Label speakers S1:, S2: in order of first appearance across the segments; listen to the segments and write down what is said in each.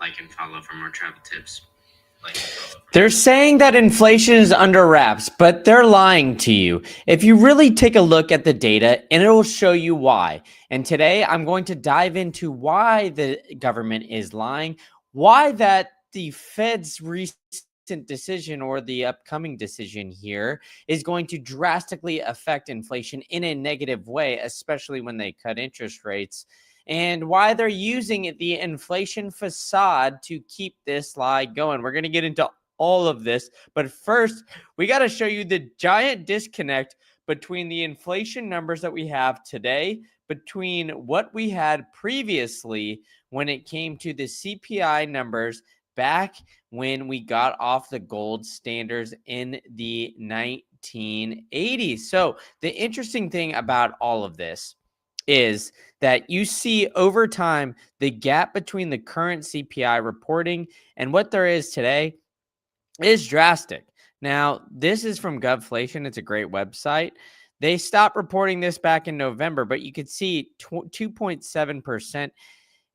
S1: like and follow for more travel tips.
S2: They're saying that inflation is under wraps, but they're lying to you. If you really take a look at the data, and it will show you why. And today I'm going to dive into why the government is lying, why that the Fed's recent decision or the upcoming decision here is going to drastically affect inflation in a negative way, especially when they cut interest rates, and why they're using the inflation facade to keep this lie going. We're going to get into all of this, but first, we got to show you the giant disconnect between the inflation numbers that we have today, between what we had previously when it came to the CPI numbers back when we got off the gold standards in the 1980s. So, the interesting thing about all of this is that you see over time the gap between the current CPI reporting and what there is today is drastic. Now, this is from Govflation. It's a great website. They stopped reporting this back in November, but you could see 2.7%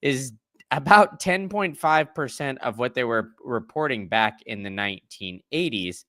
S2: is about 10.5% of what they were reporting back in the 1980s.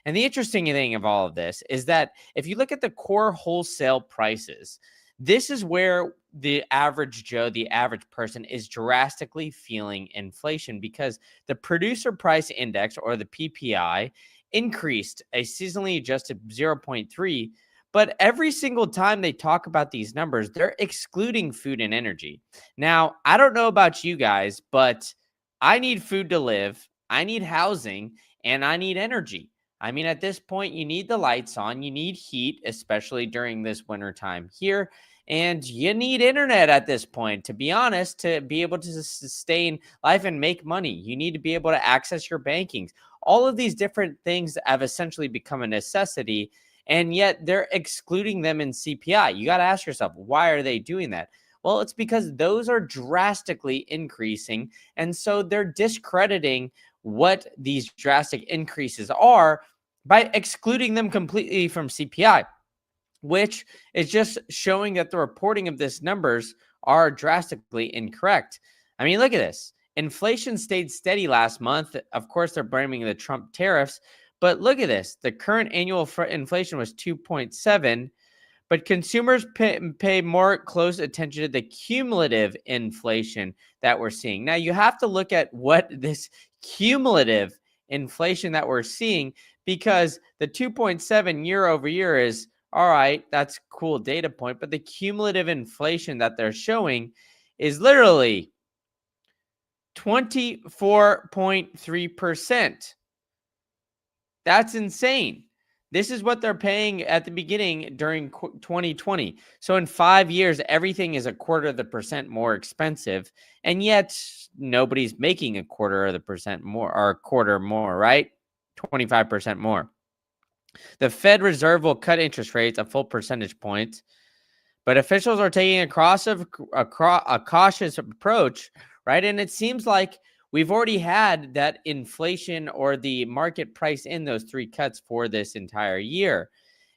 S2: And the interesting thing of all of this is that if you look at the core wholesale prices, this is where the average Joe, the average person, is drastically feeling inflation because the producer price index, or the PPI, increased a seasonally adjusted 0.3. But every single time they talk about these numbers, they're excluding food and energy. Now, I don't know about you guys, but I need food to live, I need housing, and I need energy. I mean, at this point, you need the lights on, you need heat, especially during this winter time here, and you need internet at this point, to be honest, to be able to sustain life and make money. You need to be able to access your bankings. All of these different things have essentially become a necessity, and yet they're excluding them in CPI. You got to ask yourself, why are they doing that? Well, it's because those are drastically increasing, and so they're discrediting what these drastic increases are by excluding them completely from CPI, which is just showing that the reporting of these numbers are drastically incorrect. I mean, look at this. Inflation stayed steady last month. Of course, they're blaming the Trump tariffs, but look at this. The current annual inflation was 2.7, but consumers pay more close attention to the cumulative inflation that we're seeing. Now, you have to look at what this cumulative inflation that we're seeing, because the 2.7 year over year is all right. That's a cool data point, but the cumulative inflation that they're showing is literally 24.3%. That's insane. This is what they're paying at the beginning during 2020. So in 5 years, everything is 0.25% more expensive. And yet nobody's making 0.25% more, or a quarter more, right? 25% more. The Fed Reserve will cut interest rates a full percentage point, but officials are taking a cautious approach, right? And it seems like we've already had that inflation, or the market price in those 3 cuts for this entire year.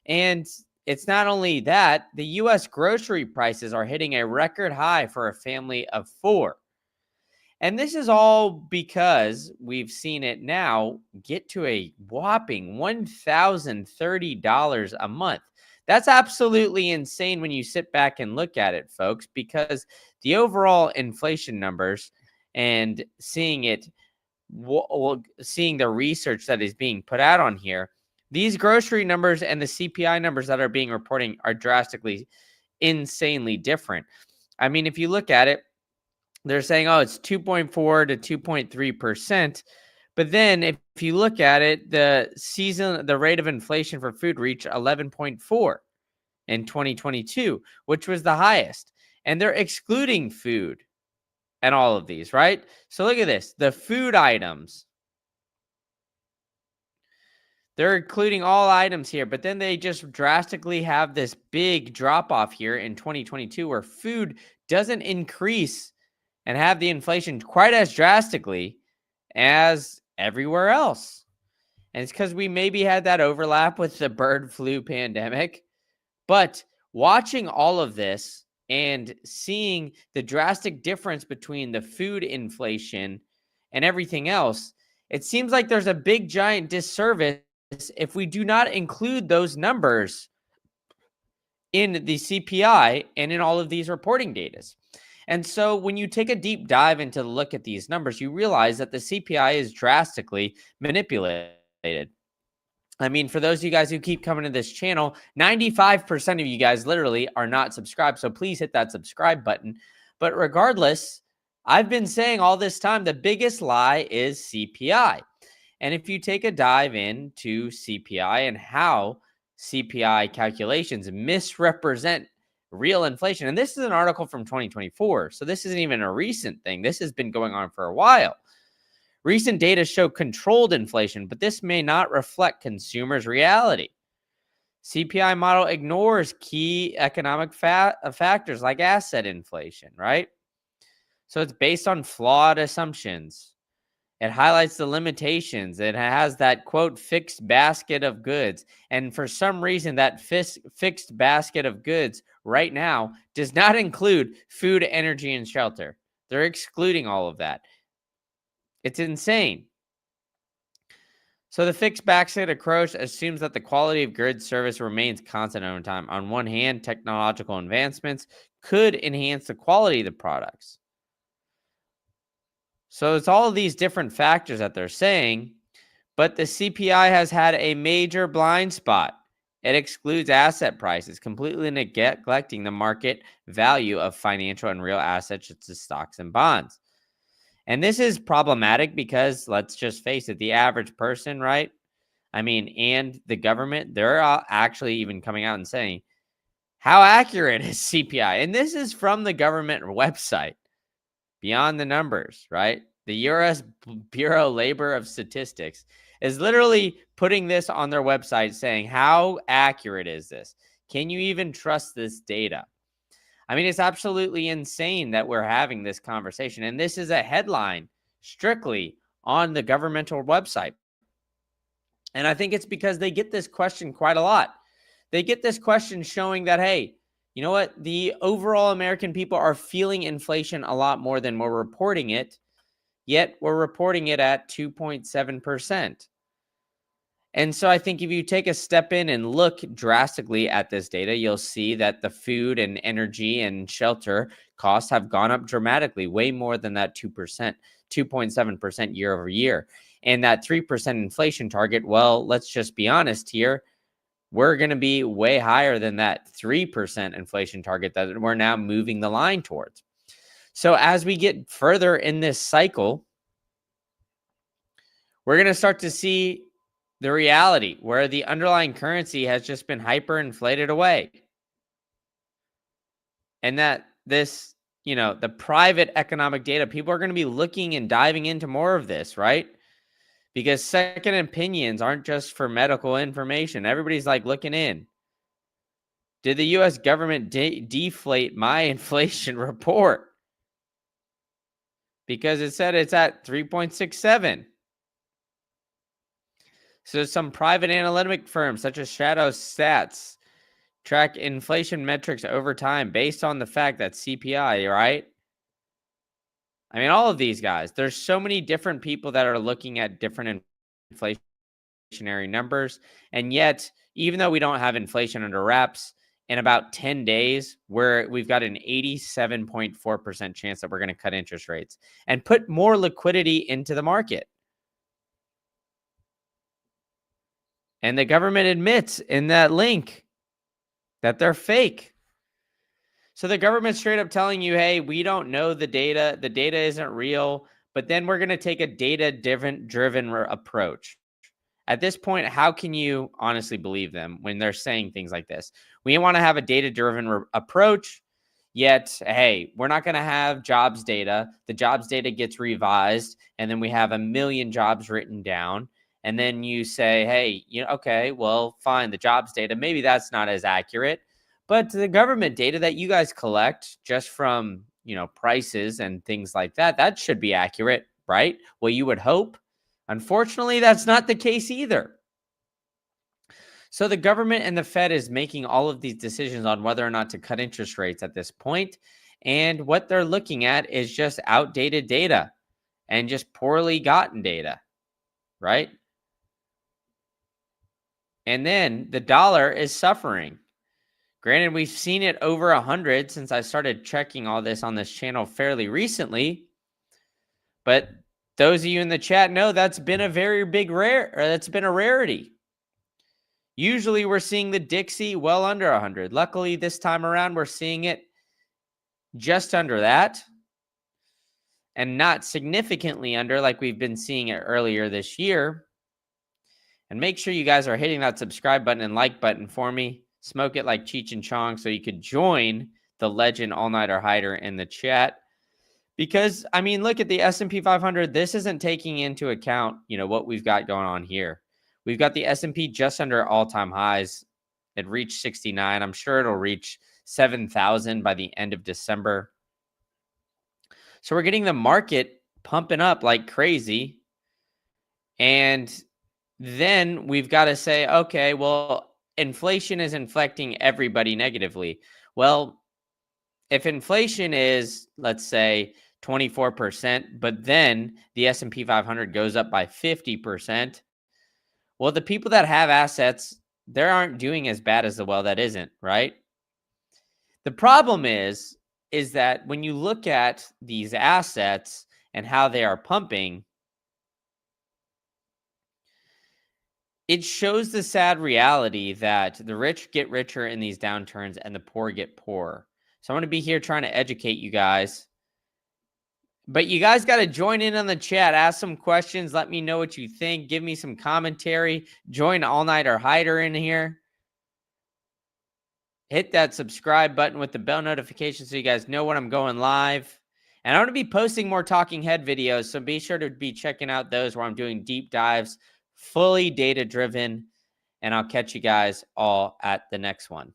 S2: And it's not only that, the U.S. grocery prices are hitting a record high for a family of 4. And this is all because we've seen it now get to a whopping $1,030 a month. That's absolutely insane when you sit back and look at it, folks, because the overall inflation numbers, and seeing it, seeing the research that is being put out on here, these grocery numbers and the CPI numbers that are being reporting are drastically, insanely different. I mean, if you look at it, they're saying, oh, it's 2.4 to 2.3%. But then if you look at it, the rate of inflation for food reached 11.4 in 2022, which was the highest. And they're excluding food and all of these, right? So look at this. The food items, they're including all items here, but then they just drastically have this big drop off here in 2022 where food doesn't increase and have the inflation quite as drastically as everywhere else. And it's because we maybe had that overlap with the bird flu pandemic. But watching all of this and seeing the drastic difference between the food inflation and everything else, it seems like there's a big giant disservice if we do not include those numbers in the CPI and in all of these reporting data. And so when you take a deep dive into the look at these numbers, you realize that the CPI is drastically manipulated. I mean, for those of you guys who keep coming to this channel, 95% of you guys literally are not subscribed. So please hit that subscribe button. But regardless, I've been saying all this time, the biggest lie is CPI. And if you take a dive into CPI and how CPI calculations misrepresent real inflation, and this is an article from 2024, so this isn't even a recent thing. This has been going on for a while. Recent data show controlled inflation, but this may not reflect consumers' reality. CPI model ignores key economic factors like asset inflation, right? So it's based on flawed assumptions. It highlights the limitations. It has that, quote, fixed basket of goods. And for some reason, that fixed basket of goods right now does not include food, energy, and shelter. They're excluding all of that. It's insane. So the fixed basket approach assumes that the quality of goods service remains constant over time. On one hand, technological advancements could enhance the quality of the products. So it's all of these different factors that they're saying, but the CPI has had a major blind spot. It excludes asset prices, completely neglecting the market value of financial and real assets such as stocks and bonds. And this is problematic because, let's just face it, the average person, right? I mean, and the government, they're actually even coming out and saying, how accurate is CPI? And this is from the government website, Beyond the Numbers, right? The U.S. Bureau Labor of Statistics is literally putting this on their website saying, how accurate is this? Can you even trust this data? I mean, it's absolutely insane that we're having this conversation. And this is a headline strictly on the governmental website. And I think it's because they get this question quite a lot. They get this question showing that, hey, you know what? The overall American people are feeling inflation a lot more than we're reporting it, yet we're reporting it at 2.7%. And so I think if you take a step in and look drastically at this data, you'll see that the food and energy and shelter costs have gone up dramatically, way more than that 2%, 2.7% year over year. And that 3% inflation target, well, let's just be honest here, we're going to be way higher than that 3% inflation target that we're now moving the line towards. So as we get further in this cycle, we're going to start to see the reality where the underlying currency has just been hyperinflated away. And that this, the private economic data, people are going to be looking and diving into more of this, right? Because second opinions aren't just for medical information. Everybody's like looking in. Did the U.S. government deflate my inflation report? Because it said it's at 3.67. So some private analytic firms such as Shadow Stats track inflation metrics over time based on the fact that CPI, right? I mean, all of these guys, there's so many different people that are looking at different inflationary numbers. And yet, even though we don't have inflation under wraps, in about 10 days, we've got an 87.4% chance that we're going to cut interest rates and put more liquidity into the market. And the government admits in that link that they're fake. So the government's straight up telling you, hey, we don't know the data. The data isn't real. But then we're going to take a data-driven approach. At this point, how can you honestly believe them when they're saying things like this? We want to have a data-driven approach, yet, hey, we're not going to have jobs data. The jobs data gets revised, and then we have 1 million jobs written down. And then you say, hey, okay, well, fine, the jobs data, maybe that's not as accurate. But the government data that you guys collect just from, prices and things like that, that should be accurate, right? Well, you would hope. Unfortunately, that's not the case either. So the government and the Fed is making all of these decisions on whether or not to cut interest rates at this point. And what they're looking at is just outdated data. and just poorly gotten data, right? And then the dollar is suffering. Granted, we've seen it over 100 since I started checking all this on this channel fairly recently. But those of you in the chat know that's been a very big that's been a rarity. Usually we're seeing the Dixie well under 100. Luckily, this time around, we're seeing it just under that and not significantly under like we've been seeing it earlier this year. And make sure you guys are hitting that subscribe button and like button for me. Smoke it like Cheech and Chong so you could join the legend all-nighter hider in the chat. Because, I mean, look at the S&P 500. This isn't taking into account, what we've got going on here. We've got the S&P just under all-time highs. It reached 69. I'm sure it'll reach 7,000 by the end of December. So we're getting the market pumping up like crazy. And then we've got to say, okay, well, inflation is inflecting everybody negatively. Well, if inflation is, let's say, 24%, but then the S&P 500 goes up by 50%, well, the people that have assets, they aren't doing as bad as the well that isn't, right? The problem is that when you look at these assets and how they are pumping, it shows the sad reality that the rich get richer in these downturns and the poor get poorer. So I'm going to be here trying to educate you guys. But you guys got to join in on the chat. Ask some questions. Let me know what you think. Give me some commentary. Join All-Nighter Hider in here. Hit that subscribe button with the bell notification so you guys know when I'm going live. And I'm going to be posting more talking head videos, so be sure to be checking out those where I'm doing deep dives, fully data-driven. And I'll catch you guys all at the next one.